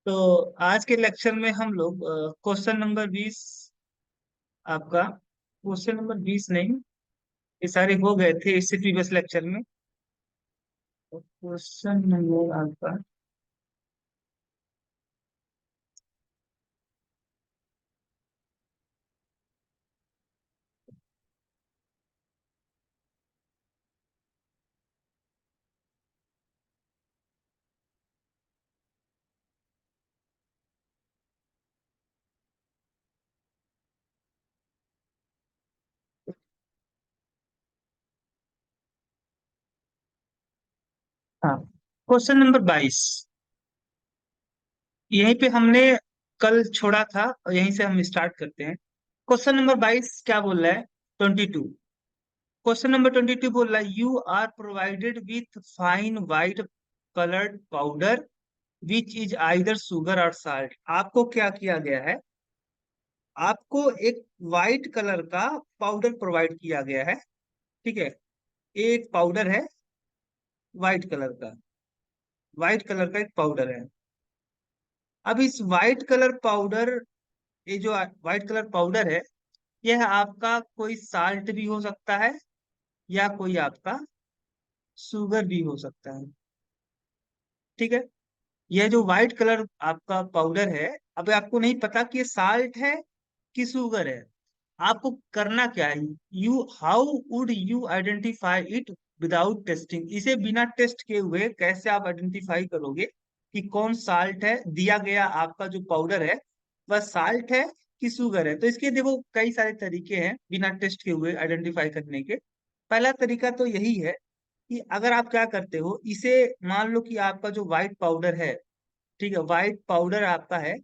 तो आज के लेक्चर में हम लोग क्वेश्चन नंबर 20 आपका क्वेश्चन नंबर 20 नहीं, ये सारे हो गए थे इससे प्रीवियस लेक्चर में। तो क्वेश्चन नंबर आपका हाँ, क्वेश्चन नंबर 22 यहीं पे हमने कल छोड़ा था और यहीं से हम स्टार्ट करते हैं। क्वेश्चन नंबर 22 क्या बोल रहा है? 22। क्वेश्चन नंबर 22 बोल रहा है you are provided with fine white coloured powder which is either sugar और साल्ट। आपको क्या किया गया है? आपको एक वाइट कलर का पाउडर प्रोवाइड किया गया है। ठीक है, एक पाउडर है वाइट कलर का, वाइट कलर का एक पाउडर है। अब इस वाइट कलर पाउडर, ये जो व्हाइट कलर पाउडर है, यह आपका कोई साल्ट भी हो सकता है या कोई आपका शुगर भी हो सकता है। ठीक है, यह जो व्हाइट कलर आपका पाउडर है, अब आपको नहीं पता कि ये साल्ट है कि शुगर है। आपको करना क्या है? You how would you identify it without testing? इसे बिना टेस्ट किए हुए कैसे आप आइडेंटिफाई करोगे कि कौन साल्ट है? दिया गया आपका जो पाउडर है वह साल्ट है कि शुगर है? तो इसके देखो कई सारे तरीके हैं बिना टेस्ट किए हुए आइडेंटिफाई करने के। पहला तरीका तो यही है कि अगर आप क्या करते हो, इसे मान लो कि आपका जो व्हाइट पाउडर है, ठीक है, व्हाइट पाउडर आपका है,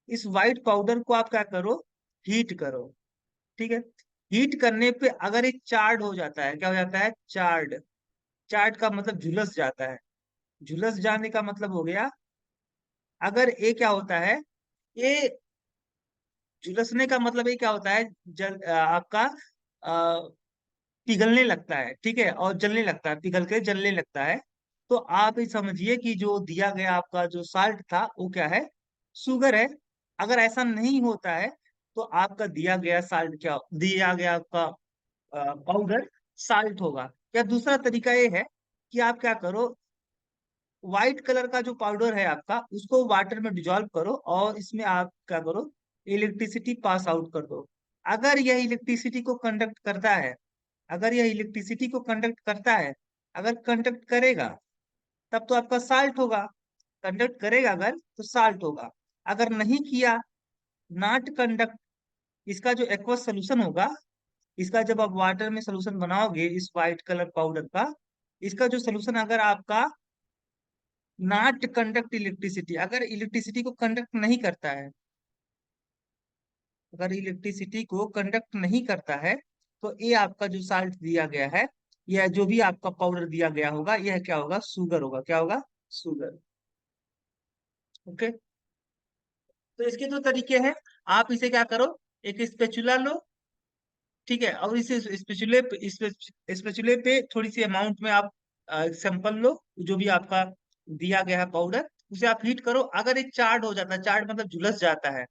इस व्हाइट पाउडर को आप क्या करो, हीट करो। ठीक है, हीट करने पे अगर एक चार्ड हो जाता है, क्या हो जाता है? चार्ड। चार्ड का मतलब झुलस जाता है। झुलस जाने का मतलब हो गया, अगर ये क्या होता है, ये झुलसने का मतलब ये क्या होता है, आपका पिघलने लगता है। ठीक है, और जलने लगता है, पिघल के जलने लगता है। तो आप ये समझिए कि जो दिया गया आपका जो साल्ट था वो क्या है? शुगर है। अगर ऐसा नहीं होता है तो आपका दिया गया साल्ट क्या, दिया गया आपका पाउडर साल्ट होगा। या दूसरा तरीका ये है कि आप क्या करो, व्हाइट कलर का जो पाउडर है आपका, उसको वाटर में डिजोल्व करो और इसमें आप क्या करो, इलेक्ट्रिसिटी पास आउट कर दो। अगर यह इलेक्ट्रिसिटी को कंडक्ट करता है, अगर यह इलेक्ट्रिसिटी को कंडक्ट करता है, अगर कंडक्ट करेगा तब तो आपका साल्ट होगा। कंडक्ट करेगा अगर तो साल्ट होगा। अगर नहीं किया, नॉट कंडक्ट, इसका जो एक्वस सोल्यूशन होगा, इसका जब आप वाटर में सोल्यूशन बनाओगे इस व्हाइट कलर पाउडर का, इसका जो सोल्यूशन अगर आपका नॉट कंडक्ट इलेक्ट्रिसिटी, अगर इलेक्ट्रिसिटी को कंडक्ट नहीं करता है, अगर इलेक्ट्रिसिटी को कंडक्ट नहीं करता है, तो ये आपका जो साल्ट दिया गया है, यह जो भी आपका पाउडर दिया गया होगा, यह क्या होगा? शुगर होगा। क्या होगा? शुगर। ओके, तो इसके दो तरीके हैं। आप इसे क्या करो, एक स्पेचुला लो, ठीक है, और इसे स्पेचुले पे थोड़ी सी अमाउंट में आप सैंपल लो, जो भी आपका दिया गया है पाउडर, उसे आप हीट करो। अगर एक चार्ड हो जाता है, चार्ड मतलब झुलस जाता है,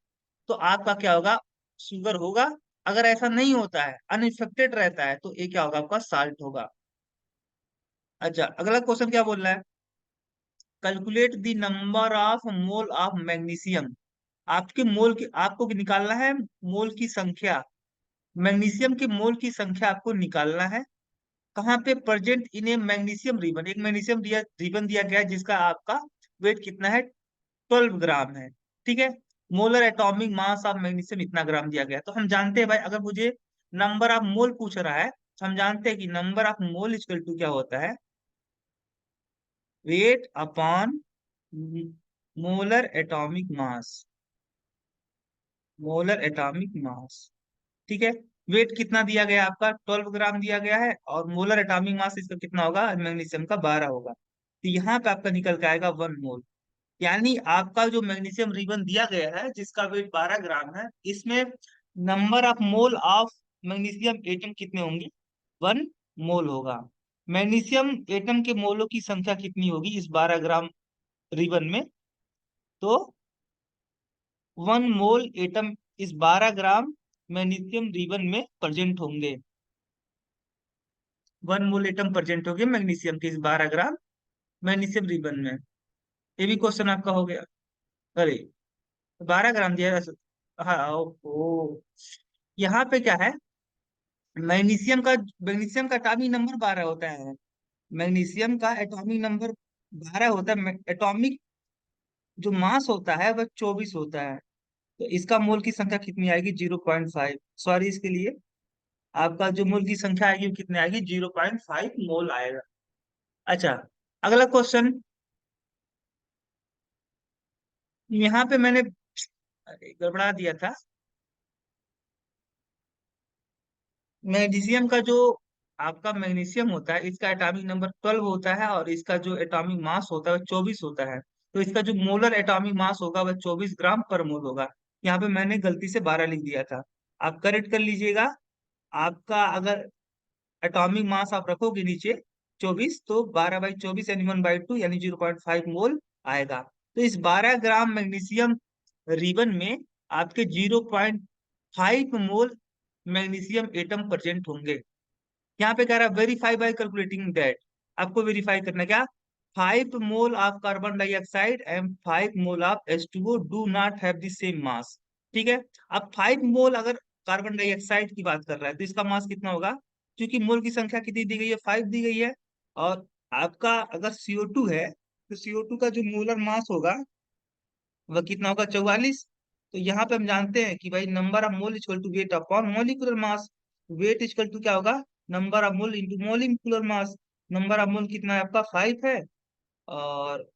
तो आपका क्या होगा? शुगर होगा। अगर ऐसा नहीं होता है, अनइफेक्टेड रहता है, तो ये क्या होगा? आपका साल्ट होगा। अच्छा, अगला क्वेश्चन क्या बोल रहा है? Calculate the number of mole of magnesium. आपके मोल की आपको निकालना है, मोल की संख्या, मैग्नीशियम के मोल की संख्या आपको निकालना है। कहाँ पे? Present in A magnesium ribbon, एक मैग्नीशियम दिया रिबन दिया गया है जिसका आपका वेट कितना है? 12 ग्राम है। ठीक है, molar atomic mass of magnesium इतना ग्राम दिया गया है। तो हम जानते हैं भाई, अगर मुझे नंबर ऑफ मोल पूछ रहा है तो हम जानते हैं कि number of mole equal to क्या होता है? Weight upon molar atomic mass, molar atomic mass. ठीक है, वेट कितना दिया गया है आपका? 12 ग्राम दिया गया है, और मोलर एटॉमिक मास इसका कितना होगा? मैग्नीशियम का 12 होगा। तो यहाँ पे आपका निकल के आएगा 1 मोल। यानी आपका जो मैग्नीशियम रिबन दिया गया है जिसका वेट 12 ग्राम है, इसमें number of mole of magnesium atom कितने होंगे? 1 मोल होगा। मैग्नीशियम एटम के मोलों की संख्या कितनी होगी इस 12 ग्राम रिबन में? तो वन मोल एटम इस 12 ग्राम मैग्नीशियम रिबन में प्रेजेंट होंगे। वन मोल एटम प्रेजेंट होंगे मैग्नीशियम के इस 12 ग्राम मैग्नीशियम रिबन में। ये भी क्वेश्चन आपका हो गया। अरे 12 ग्राम दिया है। हाँ ओ, यहाँ पे क्या है, मैग्नीशियम का एटॉमिक नंबर 12 होता है। मैग्नीशियम का एटॉमिक नंबर 12 होता है। एटॉमिक जो मास होता है वह 24 होता है। तो इसका मोल की संख्या कितनी आएगी? 0.5। सॉरी इसके लिए, आपका जो मोल की संख्या आएगी वो कितनी आएगी? 0.5 मोल आएगा। अच्छा, अगला क्वेश्चन। यहाँ पे मैंने अरे, गड़बड़ा दिया था। मैग्नीशियम का जो आपका मैग्नीशियम होता है इसका एटॉमिक नंबर 12 होता है, और इसका जो एटॉमिक मास होता है वह 24 होता है। तो इसका जो मोलर एटॉमिक मास होगा वह 24 ग्राम पर मोल होगा। यहाँ पे मैंने गलती से 12 लिख दिया था, आप करेक्ट कर लीजिएगा। आपका अगर एटॉमिक मास आप रखोगे नीचे 24, तो 12/24 यानी 1/2 यानी 0.5 मोल आएगा। तो इस 12 ग्राम मैग्नीशियम रिबन में आपके 0.5 मोल मैग्नीशियम एटम प्रेजेंट होंगे। यहाँ पे कह रहा है वेरीफाई बाय कैलकुलेटिंग दैट। आपको वेरीफाई करना क्या? 5 mole of carbon dioxide and 5 mole of H2O do not have the same mass. ठीक है। अब 5 मोल अगर कार्बन डाइऑक्साइड की बात कर रहा है तो इसका मास कितना होगा? क्योंकि मोल की संख्या कितनी दी गई है? 5 दी गई है। और आपका अगर CO2 है तो CO2 का जो मोलर मास होगा वह कितना होगा? 44। तो यहाँ पे हम जानते हैं कि भाई number of mole equal to weight upon molecular mass. Weight equal to क्या होगा? Number of mole into molecular mass. Number of mole कितना है आपका? 5 है। और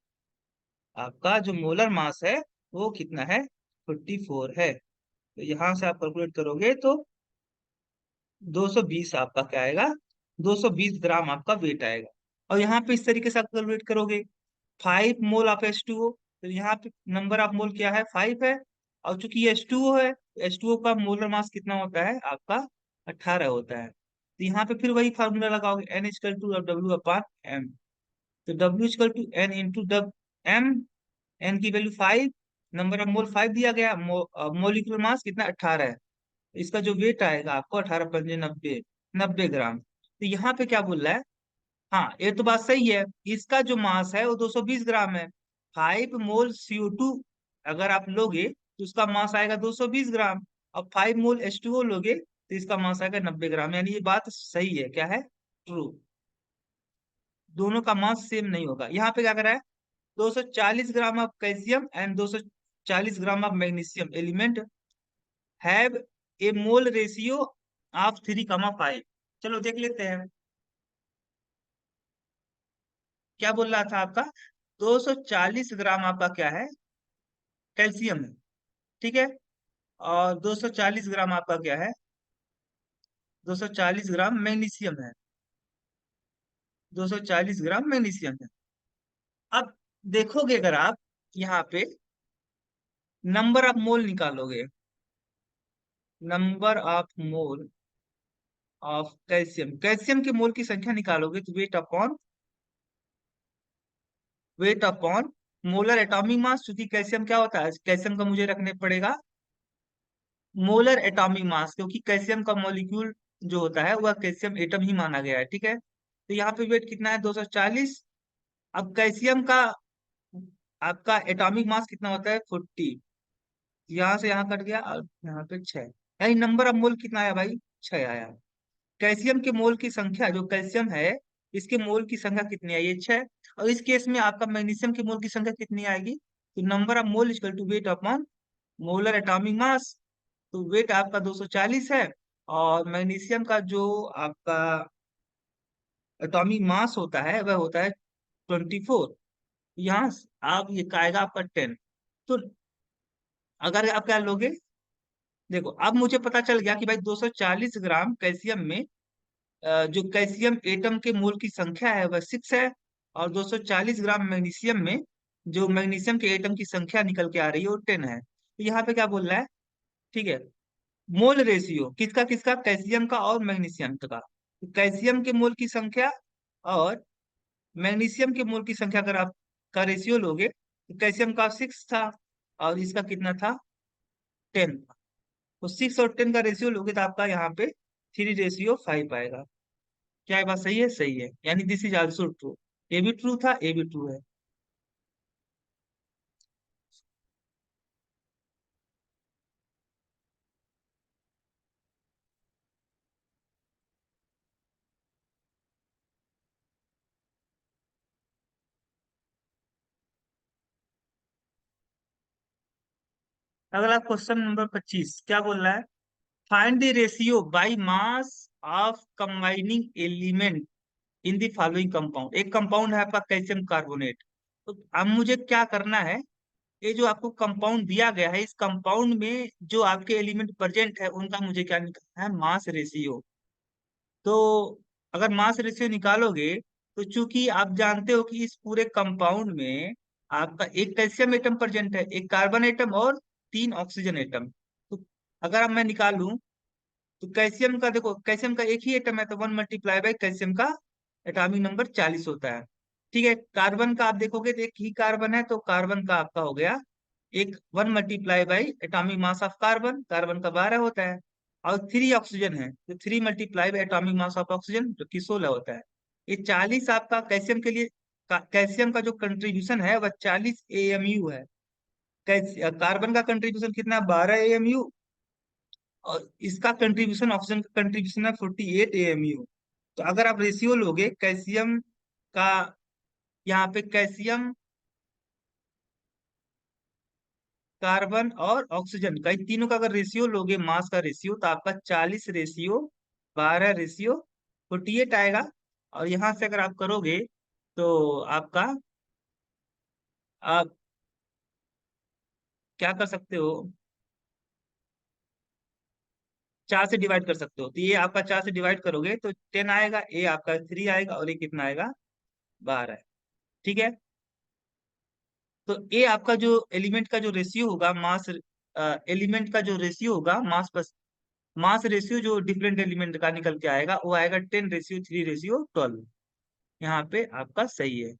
आपका जो मोलर मास है वो कितना है? 54 है। तो यहाँ से आप कैलकुलेट करोगे तो 220 आपका क्या आएगा? 220 ग्राम आपका वेट आएगा। और यहाँ पे इस तरीके से आप कैलकुलेट करोगे 5 मोल ऑफ H2O। तो यहाँ पे नंबर ऑफ मोल क्या है? 5 है। और चूंकि ये H2O है, H2O का मोलर मास कितना होता है आपका? 18 होता है। तो यहाँ पे फिर वही फार्मूला लगाओगे, N equal to W upon M। तो W equal to N into M। N की वैल्यू 5, नंबर ऑफ मोल 5 दिया गया, मोलिकुलर मास कितना? 18 है। इसका जो वेट आएगा आपको 18×5 90, 90 ग्राम। तो यहाँ पे क्या बोल रहा है? हाँ, ये तो बात सही है। इसका जो मास है वो 220 ग्राम है। 5 मोल CO2 अगर आप लोगे तो उसका मास आएगा 220 ग्राम। और 5 मोल H2O लोगे तो इसका मास आएगा 90 ग्राम। यानी ये बात सही है, क्या है? ट्रू। दोनों का मास सेम नहीं होगा। यहाँ पे क्या कर रहा है? 240 gram of calcium and 240 gram of magnesium element have a mole ratio of 3,5। चलो देख लेते हैं क्या बोल रहा था आपका। 240 ग्राम आपका क्या है? कैल्शियम है। ठीक है। और 240 ग्राम आपका क्या है? 240 ग्राम मैग्नीशियम है। 240 ग्राम मैग्नीशियम है। अब देखोगे अगर आप यहाँ पे नंबर ऑफ मोल निकालोगे, number of mole of calcium, calcium के मोल की संख्या निकालोगे तो वेट अपॉन मोलर एटॉमिक मास। क्योंकि कैल्शियम क्या होता है? कैल्शियम का मुझे रखने पड़ेगा मोलर एटॉमिक मास, क्योंकि कैल्शियम का मॉलिक्यूल जो होता है वह कैल्शियम एटम ही माना गया है। ठीक है। तो यहाँ पे वेट कितना है? 240। अब कैल्शियम का आपका एटॉमिक मास कितना होता है? 40। यहाँ से यहाँ कट गया और यहाँ पे 6। यानी नंबर ऑफ मोल कितना आया भाई? 6 आया। कैल्शियम के मोल की संख्या, जो कैल्शियम है इसके मोल की संख्या कितनी आई है? 6। और इस केस में आपका मैग्नीशियम के मोल की संख्या कितनी आएगी? तो number of mole equal to weight upon molar atomic mass. तो वेट आपका 240 है। और मैग्नीशियम का जो आपका एटॉमिक मास होता है वह होता है 24। यहाँ आप ये आएगा आपका 10। तो अगर आप क्या लोगे, देखो अब मुझे पता चल गया कि भाई 240 ग्राम कैल्शियम में जो कैल्शियम एटम के मोल की संख्या है वह 6 है। और 240 ग्राम मैग्नीशियम में जो मैग्नीशियम के एटम की संख्या निकल के आ रही है वो 10 है। तो यहाँ पे क्या बोल रहा है? ठीक है। मोल रेशियो किसका किसका? कैल्शियम का और मैग्नीशियम का। तो कैल्शियम के मोल की संख्या और मैग्नीशियम के मोल की संख्या अगर आप का रेशियो लोगे तो कैल्शियम का 6 था और इसका कितना था? 10। तो 6 और 10 का रेशियो लोगे तो आपका यहाँ पे 3:5 आएगा। क्या ये बात सही है? सही है, यानी दिस इज आल्सो ट्रू। ये भी ट्रू था, ये भी ट्रू है। अगला क्वेश्चन नंबर 25 क्या बोल रहा है? Find the ratio by mass of combining element in the following compound. एक कंपाउंड है आपका कैल्शियम कार्बोनेट। तो अब मुझे क्या करना है, ये जो आपको कंपाउंड दिया गया है, इस कंपाउंड में जो आपके एलिमेंट प्रेजेंट है उनका मुझे क्या निकालना है? Mass ratio. तो अगर मास रेशियो निकालोगे, तो चूंकि आप जानते हो कि इस पूरे कंपाउंड में आपका एक कैल्शियम एटम प्रेजेंट है, एक कार्बन एटम और 3 ऑक्सीजन एटम। तो अगर अब मैं निकालूं, तो कैल्शियम का देखो, कैल्शियम का एक ही एटम है, तो 1 × कैल्शियम का एटॉमिक नंबर 40 होता है। ठीक है, कार्बन का आप देखोगे तो एक ही कार्बन है, तो कार्बन का आपका हो गया एक 1 × atomic mass of carbon, carbon का 12 होता है। और 3 ऑक्सीजन है, तो 3 × एटॉमिक मास ऑफ ऑक्सीजन जो कि 16 होता है। ये 40 आपका कैल्शियम के लिए, कैल्शियम का जो कंट्रीब्यूशन है वह 40 AMU है। कार्बन का कंट्रीब्यूशन कितना है? 12 AMU। और इसका कंट्रीब्यूशन, ऑक्सीजन का कंट्रीब्यूशन है 48 AMU। तो अगर आप रेशियो लोगे कैल्शियम का, यहाँ पे कैल्शियम, कार्बन और ऑक्सीजन का, इन तीनों का अगर रेशियो लोगे, मास का रेशियो, तो आपका 40 रेशियो 12 रेशियो 48 आएगा। और यहाँ से अगर आप करोगे तो आपका, आप क्या कर सकते हो, 4 से डिवाइड कर सकते हो। तो ये आपका 4 से डिवाइड करोगे तो 10 आएगा, ए आपका 3 आएगा, और ये कितना आएगा? 12 है। ठीक है, तो ये आपका जो एलिमेंट का जो रेशियो होगा, मास एलिमेंट का जो रेशियो होगा, मास रेशियो जो डिफरेंट एलिमेंट का निकल के आएगा, वो आएगा 10:3:12। यहाँ पे आपका सही है।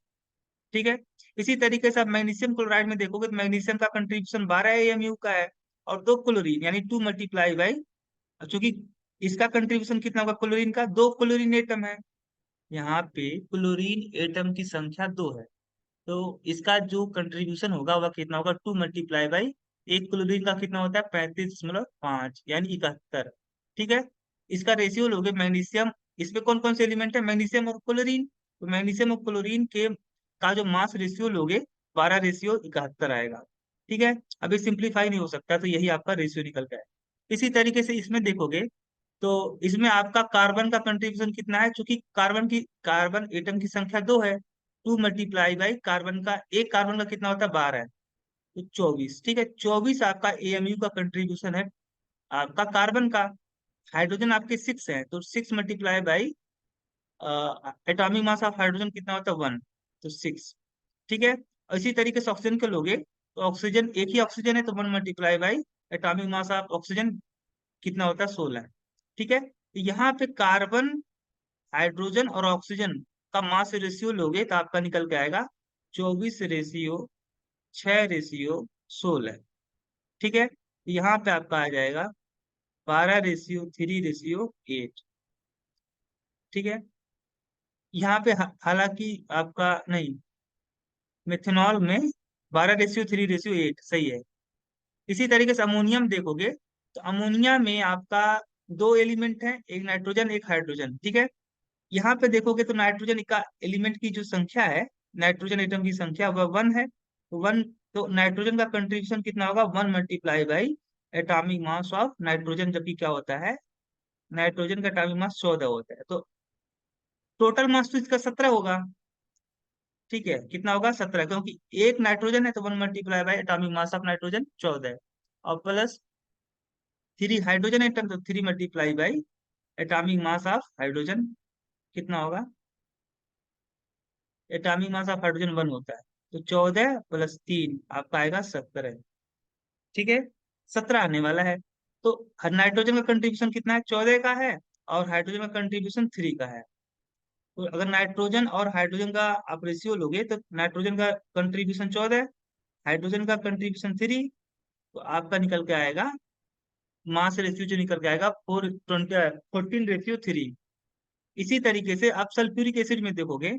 ठीक है, इसी तरीके से आप मैग्नीशियम क्लोराइड में देखोगे तो मैग्नीशियम का कंट्रीब्यूशन 12 AMU का है। और दो क्लोरीन यानी 2 × चूंकि इसका कंट्रीब्यूशन कितना होगा क्लोरीन का? 2 क्लोरीन एटम है। यहाँ पे क्लोरीन एटम की संख्या 2 है, तो इसका जो कंट्रीब्यूशन होगा वह कितना होगा? 2 × एक क्लोरीन का कितना होता है? 35.5 यानी 71। ठीक है, इसका रेशियो लोगे मैग्नीशियम, इसमें कौन कौन से एलिमेंट है? मैग्नीशियम और क्लोरीन। तो मैग्नीशियम और क्लोरीन के का जो मास रेशियो लोगे, 12:71 आएगा। ठीक है, अभी सिंप्लीफाई नहीं हो सकता, तो यही आपका रेशियो निकल गया है। इसी तरीके से इसमें देखोगे तो इसमें आपका कार्बन का कंट्रीब्यूशन कितना है? क्योंकि कार्बन एटम की संख्या 2 है, 2 × कार्बन का, एक कार्बन का कितना होता है? 12 है, तो 24। ठीक है, 24 आपका AMU का कंट्रीब्यूशन है आपका कार्बन का। हाइड्रोजन आपके 6 है, तो 6 × एटॉमिक मास ऑफ हाइड्रोजन कितना होता है? 1, तो 6। ठीक है, और इसी तरीके से ऑक्सीजन के लोगे, तो ऑक्सीजन एक ही ऑक्सीजन है, तो 1 × एटॉमिक मास ऑफ ऑक्सीजन कितना होता है? 16। ठीक है, तो यहाँ पे कार्बन, हाइड्रोजन और ऑक्सीजन का मास रेशियो लोगे तो आपका निकल के आएगा 24:6:16। ठीक है, तो यहाँ पे आपका आ जाएगा 12:3:8। ठीक है, यहाँ पे हालांकि आपका नहीं, मेथनॉल में 12:3:8 सही है। इसी तरीके से अमोनियम देखोगे, तो अमोनिया में आपका दो एलिमेंट हैं, एक नाइट्रोजन एक हाइड्रोजन। ठीक है, यहाँ पे देखोगे तो नाइट्रोजन का एलिमेंट की जो संख्या है, नाइट्रोजन एटम की संख्या वह 1 है, तो 1, तो नाइट्रोजन का कंट्रीब्यूशन कितना होगा? 1 × एटॉमिक मास ऑफ नाइट्रोजन, जबकि क्या होता है? नाइट्रोजन का एटॉमिक मास 14 होता है, तो टोटल मास तो इसका 17 होगा। ठीक है, कितना होगा? 17, क्योंकि एक नाइट्रोजन है, तो 1 × एटॉमिक मास ऑफ नाइट्रोजन 14 है। और प्लस 3 हाइड्रोजन एटम, तो 3 × एटॉमिक मास ऑफ हाइड्रोजन कितना होगा? एटॉमिक मास ऑफ हाइड्रोजन 1 होता है, तो 14 + 3 आपका आएगा 17। ठीक है, 17 आने वाला है। तो नाइट्रोजन का कंट्रीब्यूशन कितना है? 14 का है, और हाइड्रोजन का कंट्रीब्यूशन 3 का है। तो अगर नाइट्रोजन और हाइड्रोजन का आप रेशियो लोगे, तो नाइट्रोजन का कंट्रीब्यूशन 14, हाइड्रोजन का कंट्रीब्यूशन 3, तो आपका निकल के आएगा, मास रेशियो जो निकल के आएगा 14:3। इसी तरीके से आप सल्फ्यूरिक एसिड में देखोगे,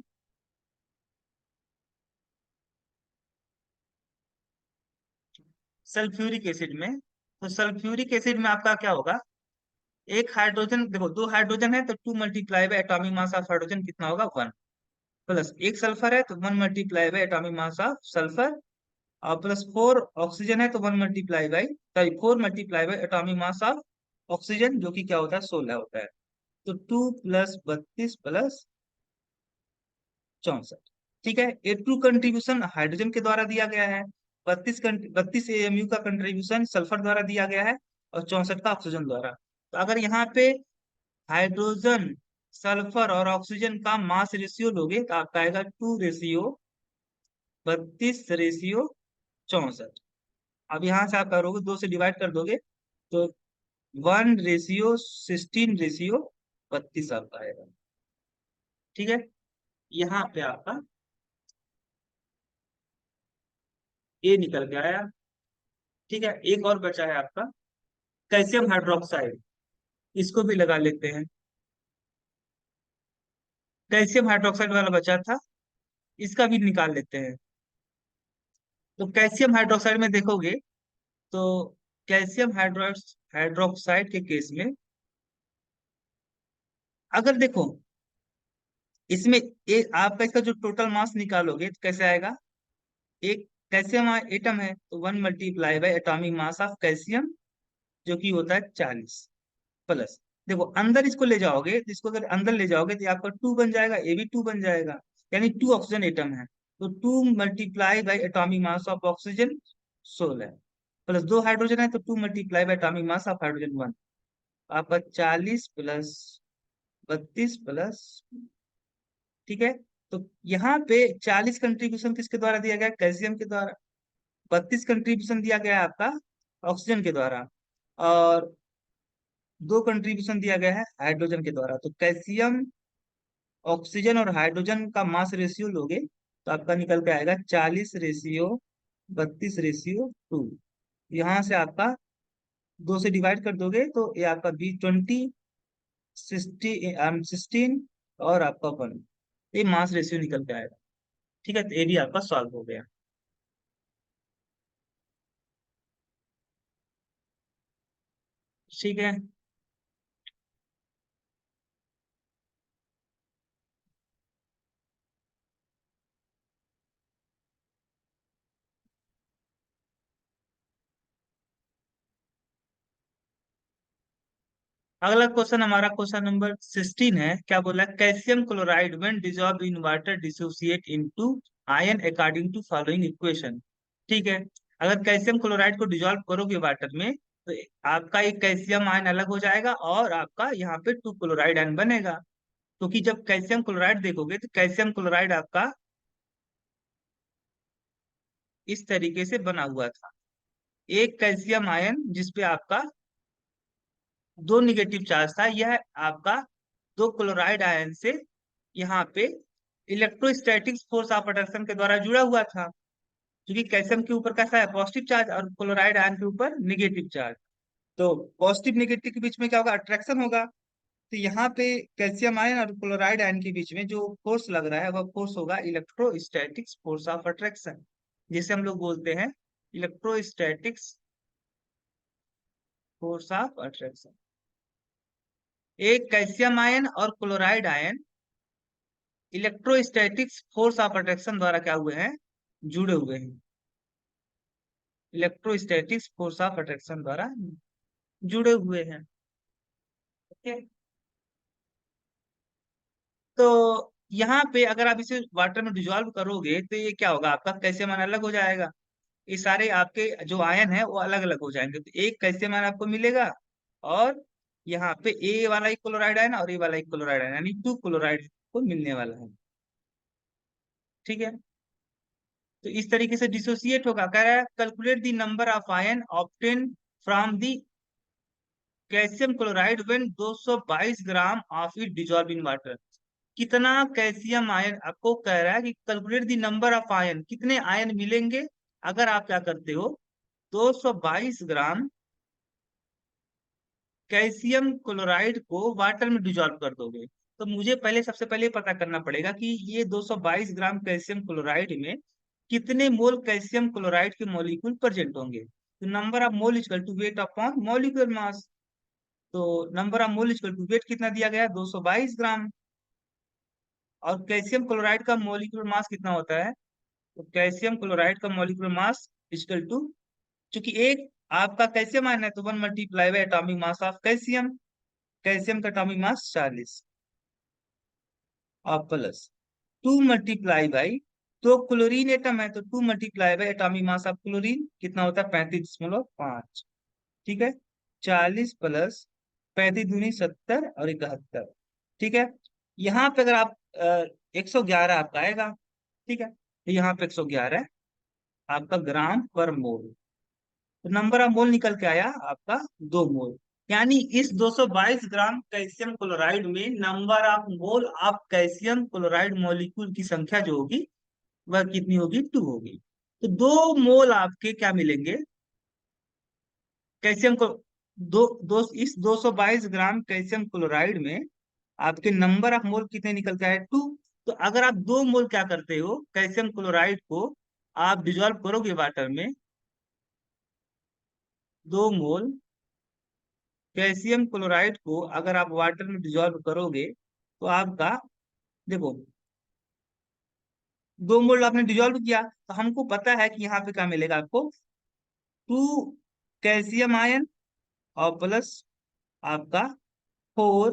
सल्फ्यूरिक एसिड में, तो सल्फ्यूरिक एसिड में आपका क्या होगा, एक हाइड्रोजन, देखो दो हाइड्रोजन है तो 2 × एटॉमिक मास ऑफ हाइड्रोजन कितना होगा, 1, प्लस एक सल्फर है तो 1 × एटॉमिक मास ऑफ सल्फर, और प्लस 4 ऑक्सीजन है तो 4 × एटॉमिक मास ऑफ ऑक्सीजन, जो कि क्या होता है, 16 होता है। तो 2 + 32 + 64, ठीक है। ये टू कंट्रीब्यूशन हाइड्रोजन के द्वारा दिया गया है, 32 AMU का कंट्रीब्यूशन सल्फर द्वारा दिया गया है, और 64 का ऑक्सीजन द्वारा। तो अगर यहाँ पे हाइड्रोजन, सल्फर और ऑक्सीजन का मास रेशियो लोगे तो आपका आएगा 2:32:64। अब यहाँ से आप करोगे, 2 से डिवाइड कर दोगे तो 1:16:32 आपका आएगा, ठीक है। यहाँ पे आपका ए निकल के आया, ठीक है। एक और बचा है आपका कैल्शियम हाइड्रोक्साइड, इसको भी लगा लेते हैं। कैल्शियम हाइड्रोक्साइड वाला बचा था, इसका भी निकाल लेते हैं। तो कैल्शियम हाइड्रोक्साइड में देखोगे तो कैल्शियम हाइड्रोक्साइड के केस में अगर देखो, इसमें एक आपका इसका जो टोटल मास निकालोगे तो कैसे आएगा, एक कैल्शियम एटम है तो 1 × एटॉमिक मास ऑफ कैल्शियम, जो कि होता है 40, प्लस, देखो अंदर इसको ले जाओगे तो इसको अगर अंदर ले जाओगे तो ये आपका 2 बन जाएगा, ये भी 2 बन जाएगा, यानी 2 ऑक्सीजन एटम है, तो 2 × atomic mass of oxygen 16, plus 2 hydrogen है तो 2 × एटॉमिक मास ऑफ हाइड्रोजन 1, आपका 40 + 32 + ठीक है। तो यहाँ पे 40 कंट्रीब्यूशन किसके द्वारा दिया गया, कैल्शियम के द्वारा, 32 कंट्रीब्यूशन दिया गया है आपका ऑक्सीजन के द्वारा, और 2 कंट्रीब्यूशन दिया गया है हाइड्रोजन के द्वारा। तो कैल्शियम, ऑक्सीजन और हाइड्रोजन का मास रेशियो लोगे तो आपका निकल के आएगा 40:32:2। यहाँ से आपका 2 से डिवाइड कर दोगे तो ये आपका B20, 16 और आपका 1, ये मास रेशियो निकल के आएगा, ठीक है। तो ये भी आपका सॉल्व हो गया, ठीक है। अगला क्वेश्चन हमारा क्वेश्चन नंबर 16 है, क्या बोला है, calcium chloride when dissolve in water dissociate into ion according to following equation, ठीक है। अगर कैल्शियम क्लोराइड को डिसॉल्व करोगे वाटर में तो आपका एक कैल्शियम आयन अलग हो जाएगा और आपका यहाँ पे 2 क्लोराइड आयन बनेगा, क्योंकि जब कैल्शियम क्लोराइड देखोगे तो कैल्शियम क्लोराइड आपका इस तरीके से बना हुआ था, एक कैल्शियम आयन जिसपे आपका 2 नेगेटिव चार्ज था, यह आपका 2 क्लोराइड आयन से यहाँ पे इलेक्ट्रोस्टैटिक फोर्स ऑफ अट्रैक्शन के द्वारा जुड़ा हुआ था, क्योंकि कैल्शियम के ऊपर कैसा है, पॉजिटिव चार्ज, और क्लोराइड आयन के ऊपर नेगेटिव चार्ज। तो पॉजिटिव नेगेटिव के बीच में क्या होगा, अट्रैक्शन होगा। तो यहाँ पे कैल्शियम आयन और क्लोराइड आयन के बीच में जो फोर्स लग रहा है वह फोर्स होगा इलेक्ट्रोस्टैटिक्स फोर्स ऑफ अट्रैक्शन, जिसे हम लोग बोलते हैं इलेक्ट्रोस्टैटिक्स फोर्स ऑफ अट्रैक्शन। एक कैल्शियम आयन और chloride ion electrostatics force of attraction द्वारा क्या हुए हैं, जुड़े हुए हैं, इलेक्ट्रोस्टैटिक्स फोर्स ऑफ अट्रैक्शन द्वारा जुड़े हुए हैं, ओके। तो यहाँ पे अगर आप इसे वाटर में डिजोल्व करोगे तो ये क्या होगा, आपका कैल्शियम आयन अलग हो जाएगा, ये सारे आपके जो आयन है वो अलग अलग हो जाएंगे, तो एक कैल्शियम आयन आपको मिलेगा, और यहाँ पे ए वाला एक क्लोराइड आयन और ए वाला एक क्लोराइड आयन, यानी 2 क्लोराइड को मिलने वाला है, ठीक है। तो इस तरीके से डिसोसिएट होगा, कह रहा है calculate the number of ion obtain from the calcium chloride when 222 gram of it dissolve in water. कितना कैल्शियम आयन आपको कह रहा है कि calculate the number of ion, कितने आयन मिलेंगे अगर आप क्या करते हो, 222 ग्राम कैल्शियम क्लोराइड को वाटर में डिजोल्व कर दोगे, तो मुझे पहले सबसे पहले पता करना पड़ेगा कि ये 222 ग्राम कैल्शियम क्लोराइड में कितने मोल कैल्शियम क्लोराइड के मॉलिक्यूल प्रेजेंट होंगे। तो number of mole equal to weight upon molecular mass. तो number of mole equal to weight कितना दिया गया, 222 ग्राम। और कैल्शियम क्लोराइड का मॉलिक्यूलर मास कितना होता है, तो कैल्शियम क्लोराइड का मॉलिक्यूलर मास इक्वल टू, चूंकि एक आपका कैल्शियम आयन है तो 1 × atomic mass of calcium. Calcium का एटॉमिक मास 40 और प्लस 2 × तो क्लोरीन एटम है तो 2 × एटॉमिक मास ऑफ क्लोरीन कितना होता है, 35.5। ठीक है, 40 प्लस 35 दूनी 70 और 71। ठीक है, यहाँ पे अगर आप 111 आपका आएगा। ठीक है, तो यहाँ पे 111 आपका ग्राम पर मोल। तो नंबर ऑफ मोल निकल के आया आपका 2 मोल। यानी इस 222 ग्राम कैल्शियम क्लोराइड में number of mole of calcium chloride molecule की संख्या जो होगी वह कितनी होगी, 2 होगी। तो 2 मोल आपके क्या मिलेंगे कैल्शियम को, इस 222 ग्राम कैल्शियम क्लोराइड में आपके नंबर ऑफ मोल कितने निकल के आए, 2। तो अगर आप 2 मोल क्या करते हो कैल्शियम क्लोराइड को आप डिजोल्व करोगे वाटर में, 2 मोल कैल्शियम क्लोराइड को अगर आप वाटर में डिजोल्व करोगे तो आपका, देखो 2 मोल आपने डिजोल्व किया तो हमको पता है कि यहाँ पे क्या मिलेगा आपको, 2 कैल्शियम आयन और प्लस आपका 4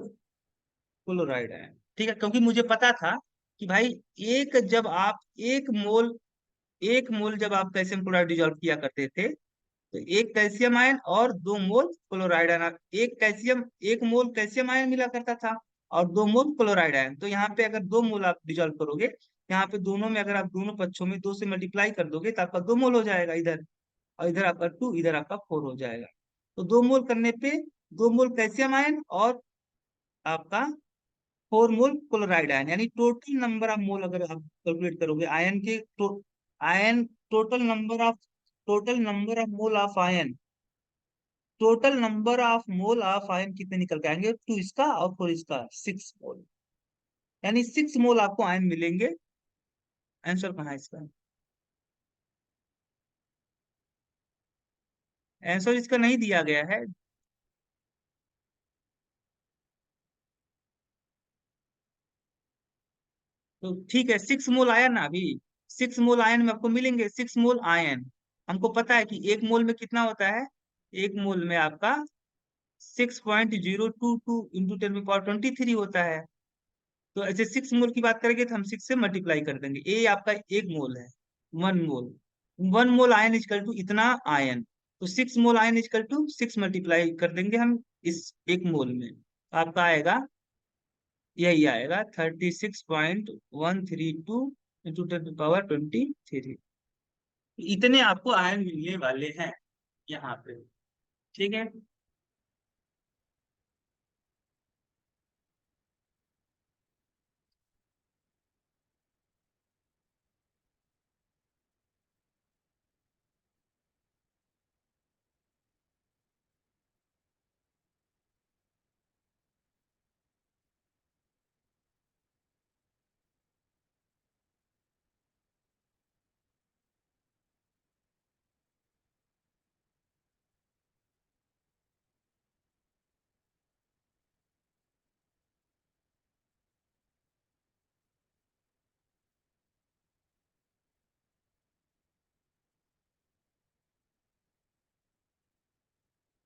क्लोराइड आयन। ठीक है, क्योंकि मुझे पता था कि भाई एक जब आप 1 मोल जब आप कैल्शियम क्लोराइड डिजोल्व किया करते थे तो 1 कैल्शियम आयन और 2 मोल क्लोराइड आयन, 1 मोल कैल्शियम आयन मिला करता था और 2 मोल क्लोराइड आयन। तो यहाँ पे अगर 2 मोल आप डिजोल्व करोगे, यहाँ पे दोनों में अगर आप दोनों पक्षों में 2 से मल्टीप्लाई कर दोगे तो आपका 2 मोल हो जाएगा इधर, और इधर आपका 2, इधर आपका 4 हो जाएगा। तो 2 मोल करने पे 2 मोल कैल्शियम आयन और आपका 4 मोल क्लोराइड आयन, यानी टोटल नंबर ऑफ मोल अगर आप कैलकुलेट करोगे आयन के तो ion total number of mole of ion, total number of mole of ion कितने निकल के आएंगे, 2 इसका और 4 इसका, 6 मोल। यानी 6 मोल आपको आयन मिलेंगे। आंसर कहाँ है इसका, आंसर इसका नहीं दिया गया है। तो ठीक है, 6 मोल आयन ना अभी, 6 मोल आयन में आपको मिलेंगे 6 मोल आयन। हमको पता है कि 1 मोल में कितना होता है, 1 मोल में आपका 6.022 × 10⁻23 होता है। तो ऐसे 6 मोल की बात करेंगे तो हम 6 से मल्टीप्लाई कर देंगे, ये आपका 1 मोल है, 1 मोल। 1 मोल आयन इजकल टू इतना आयन, तो 6 मोल आयन इजकल टू 6 मल्टीप्लाई कर देंगे हम इस 1 मोल में, आपका आएगा, यही आएगा 36.132 × 10⁻23। इतने आपको आयन मिलने वाले हैं यहाँ पे। ठीक है,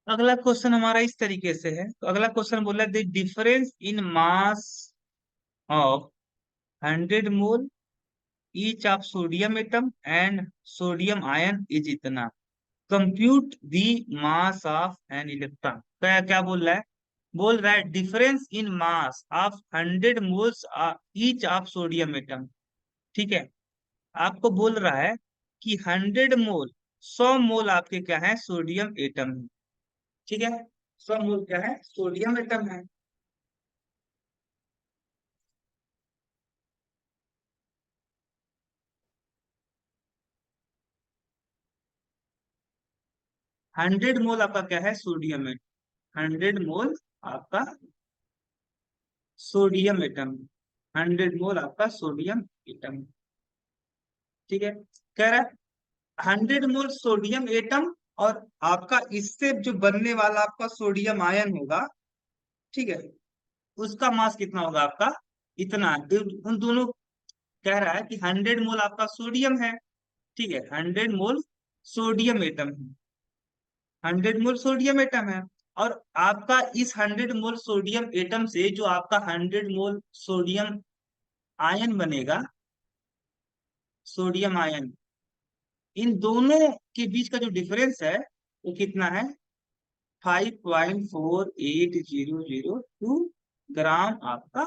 अगला क्वेश्चन हमारा इस तरीके से है। तो अगला क्वेश्चन बोला the difference in mass of 100 mole each of sodium atom and sodium ion is इतना, compute the mass of an electron. क्या क्या बोल रहा है, बोल रहा है difference in mass of 100 moles each of sodium atom. ठीक है, आपको बोल रहा है कि 100 मोल, 100 मोल आपके क्या है, सोडियम एटम है। ठीक है, 100 मोल क्या है, सोडियम एटम है। 100 मोल आपका क्या है, सोडियम है। 100 मोल आपका सोडियम एटम। 100 मोल आपका सोडियम एटम। ठीक है, कह रहा है 100 मोल सोडियम एटम, और आपका इससे जो बनने वाला आपका सोडियम आयन होगा, ठीक है, उसका मास कितना होगा आपका, इतना। उन दोनों, कह रहा है कि 100 मोल आपका सोडियम है, ठीक है, 100 मोल सोडियम एटम है। 100 मोल सोडियम एटम है, और आपका इस 100 मोल सोडियम एटम से जो आपका 100 मोल सोडियम आयन बनेगा, सोडियम आयन, इन दोनों के बीच का जो डिफरेंस है वो कितना है, 5.4802 ग्राम आपका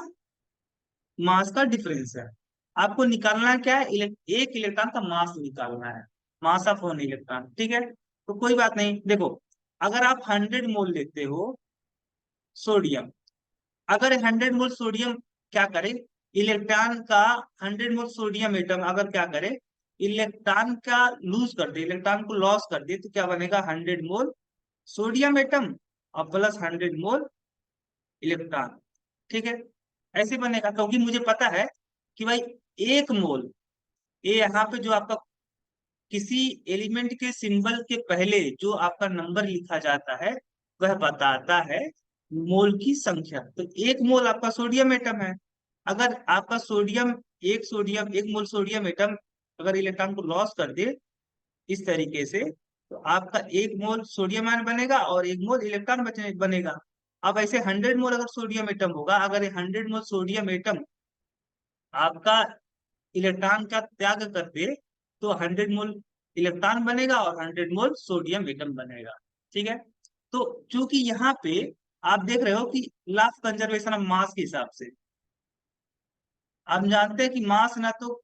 मास का डिफरेंस है। आपको निकालना क्या है, एक इलेक्ट्रॉन का मास निकालना है, मास ऑफ वन इलेक्ट्रॉन। ठीक है, तो कोई बात नहीं, देखो, अगर आप 100 मोल लेते हो सोडियम, अगर 100 मोल सोडियम क्या करे, इलेक्ट्रॉन का 100 मोल सोडियम एटम अगर क्या करे, इलेक्ट्रॉन का लूज कर दे, इलेक्ट्रॉन को लॉस कर दे, तो क्या बनेगा, 100 मोल सोडियम एटम और प्लस 100 मोल इलेक्ट्रॉन। ठीक है, ऐसे बनेगा, क्योंकि मुझे पता है कि भाई 1 मोल, ये यहाँ पे जो आपका किसी एलिमेंट के सिंबल के पहले जो आपका नंबर लिखा जाता है, वह बताता है मोल की संख्या। तो 1 मोल आपका सोडियम एटम है, अगर आपका सोडियम, एक मोल सोडियम एटम अगर इलेक्ट्रॉन को लॉस कर दे इस तरीके से, तो आपका 1 मोल सोडियम आयन बनेगा और 1 मोल इलेक्ट्रॉन बनेगा। अब ऐसे 100 मोल अगर सोडियम एटम होगा, अगर ये 100 मोल सोडियम एटम आपका इलेक्ट्रॉन का त्याग कर दे, तो 100 मोल इलेक्ट्रॉन बनेगा और 100 मोल सोडियम एटम बनेगा। ठीक है, तो चूंकि यहाँ पे आप देख रहे हो कि law of conservation of mass के हिसाब से आप जानते हैं कि मास ना तो,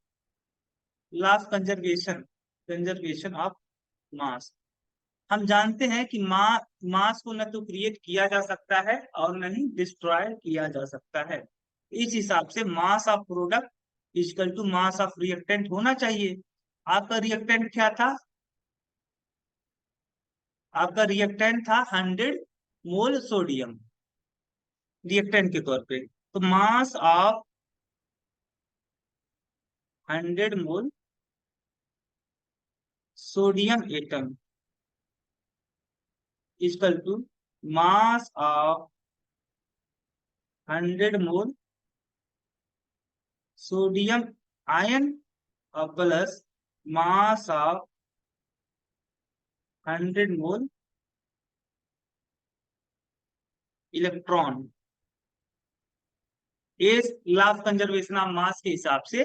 law of conservation, conservation of मास, हम जानते हैं कि मास को न तो क्रिएट किया जा सकता है और न ही डिस्ट्रॉय किया जा सकता है। इस हिसाब से mass of product equal to mass of reactant होना चाहिए। आपका रिएक्टेंट क्या था, आपका रिएक्टेंट था 100 मोल सोडियम, रिएक्टेंट के तौर पे। तो mass of 100 mole sodium atom equal to mass of 100 mole sodium ion plus mass of 100 mole electron. इस law of conservation of mass के हिसाब से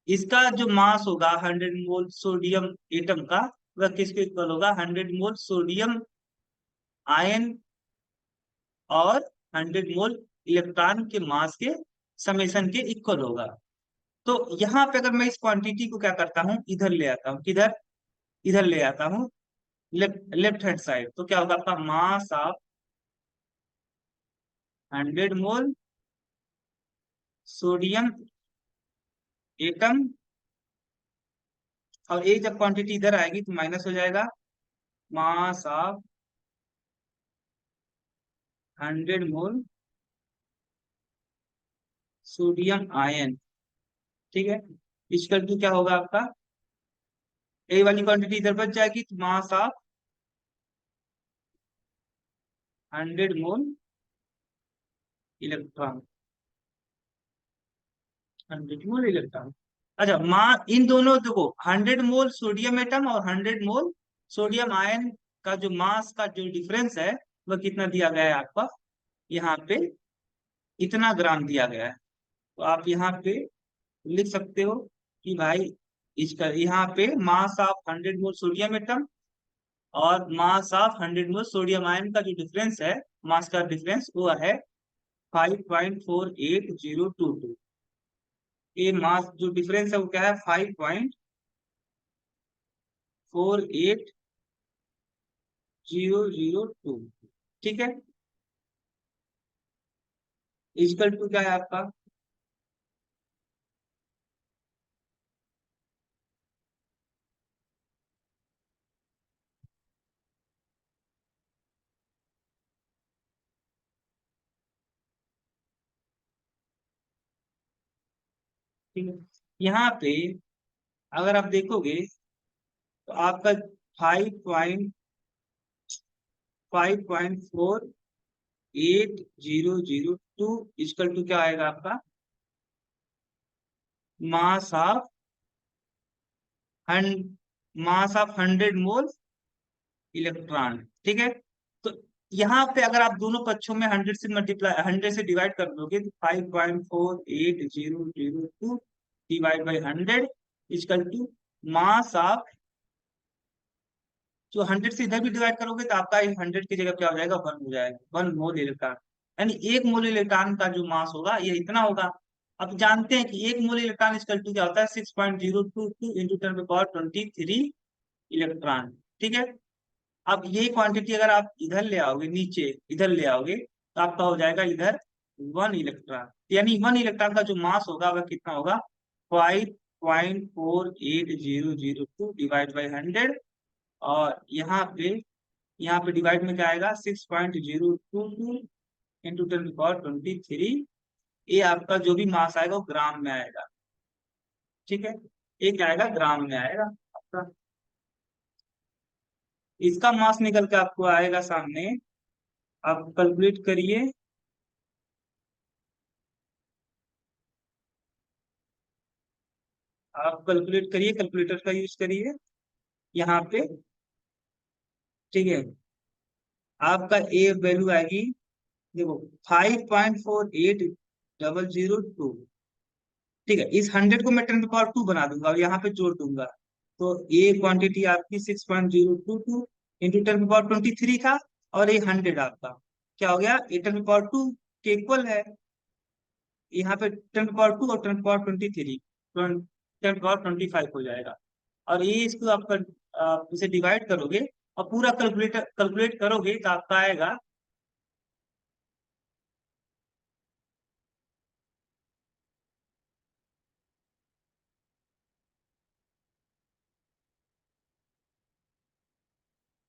इसका जो मास होगा 100 मोल सोडियम एटम का, वह किसके इक्वल होगा, 100 मोल सोडियम आयन और 100 मोल इलेक्ट्रॉन के मास के समेशन के इक्वल होगा। तो यहाँ पे अगर मैं इस क्वांटिटी को क्या करता हूँ, इधर ले आता हूँ, किधर, इधर ले आता हूँ, लेफ्ट हैंड साइड, तो क्या होगा आपका मास ऑफ 100 मोल सोडियम एटम, और एक जब क्वांटिटी इधर आएगी तो माइनस हो जाएगा, मास ऑफ 100 मोल सोडियम आयन। ठीक है, इक्वल टू क्या होगा आपका, ए वाली क्वांटिटी इधर बच जाएगी, तो mass of 100 mole electron, 100 mole electron. अच्छा, इन दोनों देखो, 100 मोल सोडियम एटम और 100 मोल सोडियम आयन का जो मास का जो डिफरेंस है, वह कितना दिया गया है आपका, यहाँ पे इतना ग्राम दिया गया है। तो आप यहाँ पे लिख सकते हो कि भाई इसका यहाँ पे mass of 100 mole sodium atom और mass of 100 mole sodium ion का जो डिफरेंस है, मास का डिफरेंस वो है 5.4802। ये मास जो डिफरेंस है वो क्या है, 5.4802। ठीक है, इक्वल टू क्या है आपका, ठीक है। यहाँ पे अगर आप देखोगे तो आपका 5.5.48002 इक्वल टू क्या आएगा आपका, मास ऑफ हन मास ऑफ 100 मोल इलेक्ट्रॉन। ठीक है। तो यहाँ पे अगर आप दोनों पक्षों में 100 से डिवाइड कर दोगे तो 5.48002 divide by 100 equal to mass of, जो 100 से इधर भी डिवाइड करोगे तो आपका 100 की जगह क्या हो जाएगा, 1 हो जाएगा, 1 मोल इलेक्ट्रॉन। यानी 1 मोल इलेक्ट्रॉन का जो मास होगा ये इतना होगा। अब जानते हैं कि 1 मोल इलेक्ट्रॉन इक्वल टू क्या होता है, 6.022 इंटू 10 की पावर 23 इलेक्ट्रॉन। ठीक है। अब ये क्वांटिटी अगर आप इधर ले आओगे, नीचे इधर ले आओगे तो आपका हो जाएगा इधर 1 इलेक्ट्रॉन। यानी 1 इलेक्ट्रॉन का जो मास होगा वह कितना होगा, 5.48002 डिवाइड बाई 100। और यहाँ पे डिवाइड में क्या आएगा, 6.022 इंटू 10 की पावर 23। ये आपका जो भी मास आएगा वो ग्राम में आएगा। ठीक है। ये क्या आएगा, ग्राम में आएगा आपका। इसका मास निकल के आपको आएगा सामने, आप कैलकुलेट करिए। आप कैलकुलेट करिए, कैलकुलेटर का यूज करिए यहाँ पे। ठीक है। आपका ए वैल्यू आएगी, देखो 5.48002। ठीक है। इस 100 को मैं 10 की पावर 2 बना दूंगा और यहाँ पे जोड़ दूंगा। तो ये क्वांटिटी आपकी 6.022 इंटू 10 की पावर 23 था, और ये 100 आपका क्या हो गया, ये 10 की पावर 2 के इक्वल है। यहाँ पे 10 की पावर 2 और 10 की पावर 23, 10 की पावर 25 हो जाएगा। और ये इसको आप इसे डिवाइड करोगे और पूरा कैलकुलेट करोगे तो आपका आएगा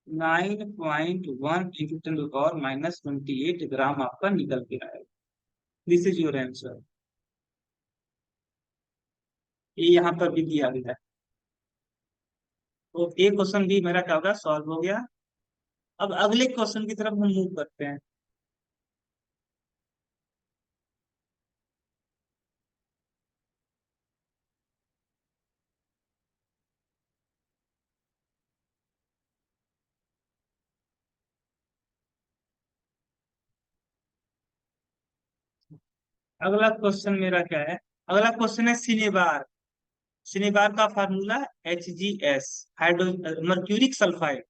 9.1 इंटू 10 की पावर -28 ग्राम आपका निकल के आएगा। This is your answer. ये यहाँ पर भी दिया गया है। तो एक क्वेश्चन भी मेरा क्या होगा, सॉल्व हो गया। अब अगले क्वेश्चन की तरफ हम मूव करते हैं। अगला क्वेश्चन मेरा क्या है, अगला क्वेश्चन है सिनेबार। सिनेबार का formula HgS, hydro mercuric sulphide.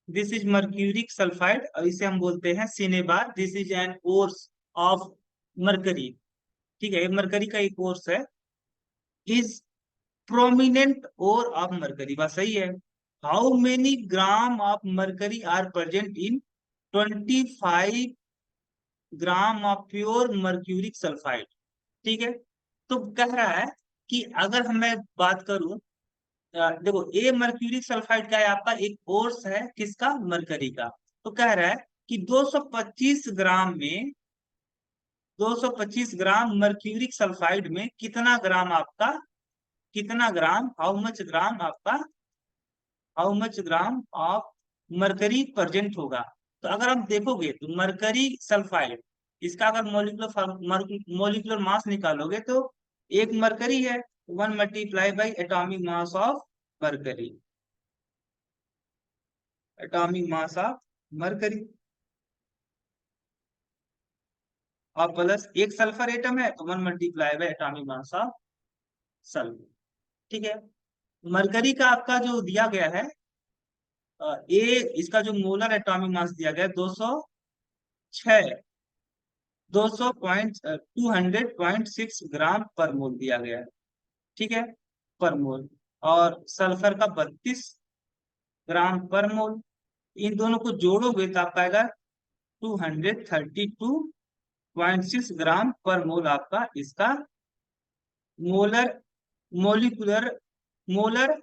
This is mercuric sulphide और इसे हम बोलते हैं cinnabar. This is an course of mercury. ठीक है, ये मरकरी का एक कोर्स है। Is prominent ore of mercury, बात सही है। How many gram of mercury are present in 25 gram of pure mercuric sulphide. ठीक है। तो कह रहा है कि अगर हम मैं बात करूं, देखो ए मर्क्यूरिक सल्फाइड का है आपका, एक कोर्स है किसका, मरकरी का। तो कह रहा है कि 225 ग्राम में, 225 ग्राम मर्क्यूरिक सल्फाइड में कितना ग्राम आपका, कितना gram, how much gram of mercury present होगा। तो अगर हम देखोगे तो मरकरी सल्फाइड, इसका अगर मोलिकुलर मास निकालोगे तो एक मरकरी है, 1 × atomic mass of mercury, atomic mass of mercury. और प्लस एक सल्फर एटम है तो 1 × एटॉमिक मास ऑफ सल्फर। ठीक है। मरकरी का आपका जो दिया गया है, ए इसका जो मोलर एटॉमिक मास दिया गया है 206, 200.6 ग्राम पर मोल दिया गया है। ठीक है, पर मोल। और सल्फर का 32 ग्राम पर मोल। इन दोनों को जोड़ोगे तो आपका आएगा 232.6 ग्राम पर मोल आपका इसका molar, molecular, molar,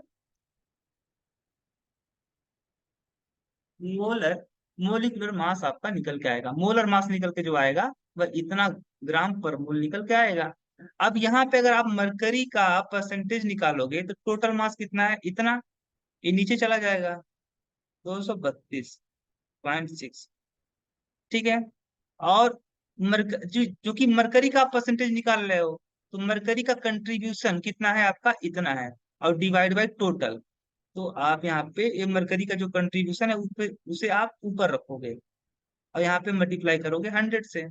molar molecular mass आपका निकल के आएगा। मोलर मास निकल के जो आएगा वह इतना ग्राम पर मोल निकल के आएगा। अब यहाँ पे अगर आप मरकरी का परसेंटेज निकालोगे तो टोटल मास कितना है, इतना, ये नीचे चला जाएगा, 232.6। ठीक है। और जो कि मरकरी का मरकरी निकाल रहे हो, तो मरकरी का कंट्रीब्यूशन कितना है आपका, इतना है, और डिवाइड बाय टोटल। तो आप यहाँ पे ये मरकरी का जो कंट्रीब्यूशन है उसे आप ऊपर रखोगे, और यहाँ पे मल्टीप्लाई करोगे 100 से,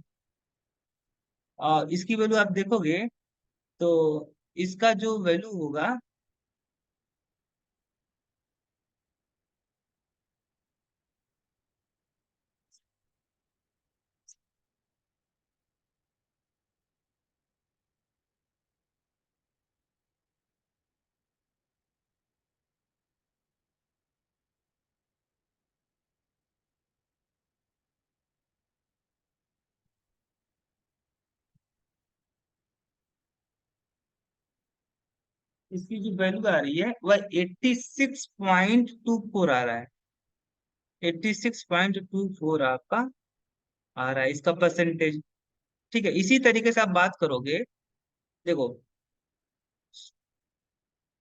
और इसकी वैल्यू आप देखोगे तो इसका जो वैल्यू होगा, इसकी जो वैल्यू आ रही है वह 86.24 आ रहा है। 86.24 आपका आ रहा है इसका परसेंटेज। ठीक है, इसी तरीके से आप बात करोगे, देखो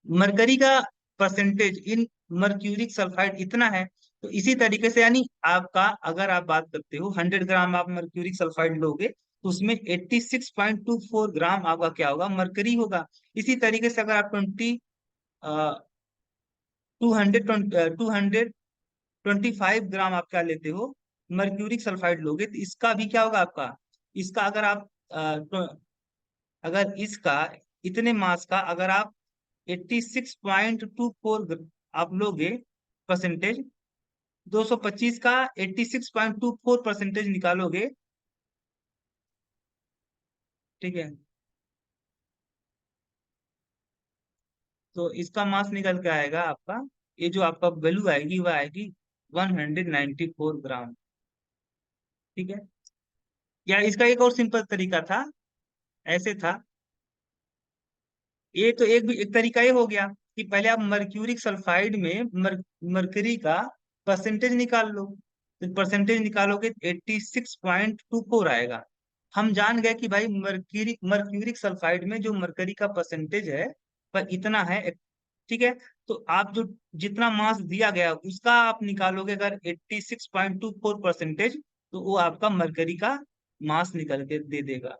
मरकरी का परसेंटेज इन मर्क्यूरिक सल्फाइड इतना है, तो इसी तरीके से यानी आपका, अगर आप बात करते हो 100 ग्राम आप मर्क्यूरिक सल्फाइड लोगे, तो उसमें 86.24 ग्राम आपका क्या होगा, मरकरी होगा। इसी तरीके से अगर आप 225 ग्राम आप क्या लेते हो, मर्क्यूरिक सल्फाइड लोगे, तो इसका भी क्या होगा आपका, इसका अगर आप अगर इसका इतने मास का अगर आप 86.24 आप लोगे परसेंटेज, 225 का 86.24 परसेंटेज निकालोगे। ठीक है, तो इसका मास निकल के आएगा आपका, ये जो आपका वैल्यू आएगी वह आएगी 194 ग्राम। ठीक है, या इसका एक और सिंपल तरीका था, ऐसे था, ये तो एक तरीका ये हो गया कि पहले आप मर्क्यूरिक सल्फाइड में मरकरी का परसेंटेज निकाल लो, तो परसेंटेज निकालोगे 86.24 आएगा। हम जान गए कि भाई मर्क्यूरिक सल्फाइड में जो मरकरी का परसेंटेज है वह इतना है। ठीक है, तो आप जो जितना मास दिया गया उसका आप निकालोगे अगर 86.24 परसेंटेज, तो वो आपका मरकरी का मास निकल के दे देगा।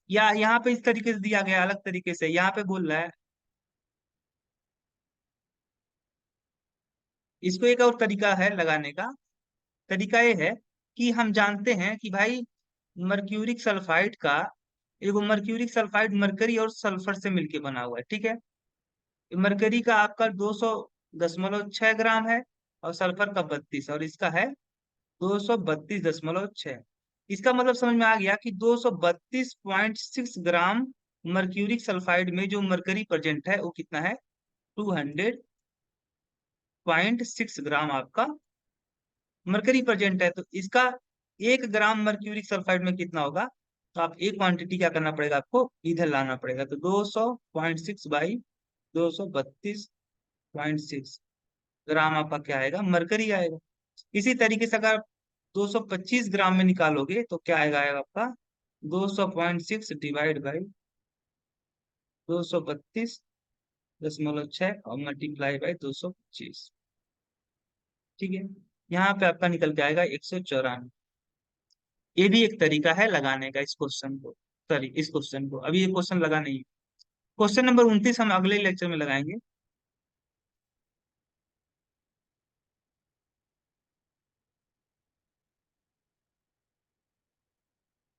या यहाँ पे इस तरीके से दिया गया अलग तरीके से, यहाँ पे बोल रहा है, इसको एक और तरीका है लगाने का। तरीका ये है कि हम जानते हैं कि भाई मर्क्यूरिक सल्फाइड का, एगो मर्क्यूरिक सल्फाइड मरकरी और सल्फर से मिलके बना हुआ है। ठीक है, मरकरी का आपका 200.6 ग्राम है, और सल्फर का 32, और इसका है 232.6। इसका मतलब समझ में आ गया कि 232.6 ग्राम मर्क्यूरिक सल्फाइड में जो मरकरी प्रेजेंट है वो कितना है, 200.6 ग्राम आपका मरकरी प्रेजेंट है। तो इसका 1 ग्राम मर्क्यूरिक सल्फाइड में कितना होगा, तो आप एक क्वांटिटी क्या करना पड़ेगा, आपको इधर लाना पड़ेगा, तो 200.6 बाई 232.6 ग्राम आपका क्या आएगा, मरकरी आएगा। इसी तरीके से अगर 225 ग्राम में निकालोगे तो क्या आएगा, आपका 200.6 डिवाइड बाई 232.6 और मल्टीप्लाई बाई 225। ठीक है, यहाँ पे आपका निकल के आएगा 194। ये भी एक तरीका है लगाने का इस क्वेश्चन को, सॉरी इस क्वेश्चन को, अभी ये क्वेश्चन लगा नहीं है। क्वेश्चन नंबर 29 हम अगले लेक्चर में लगाएंगे।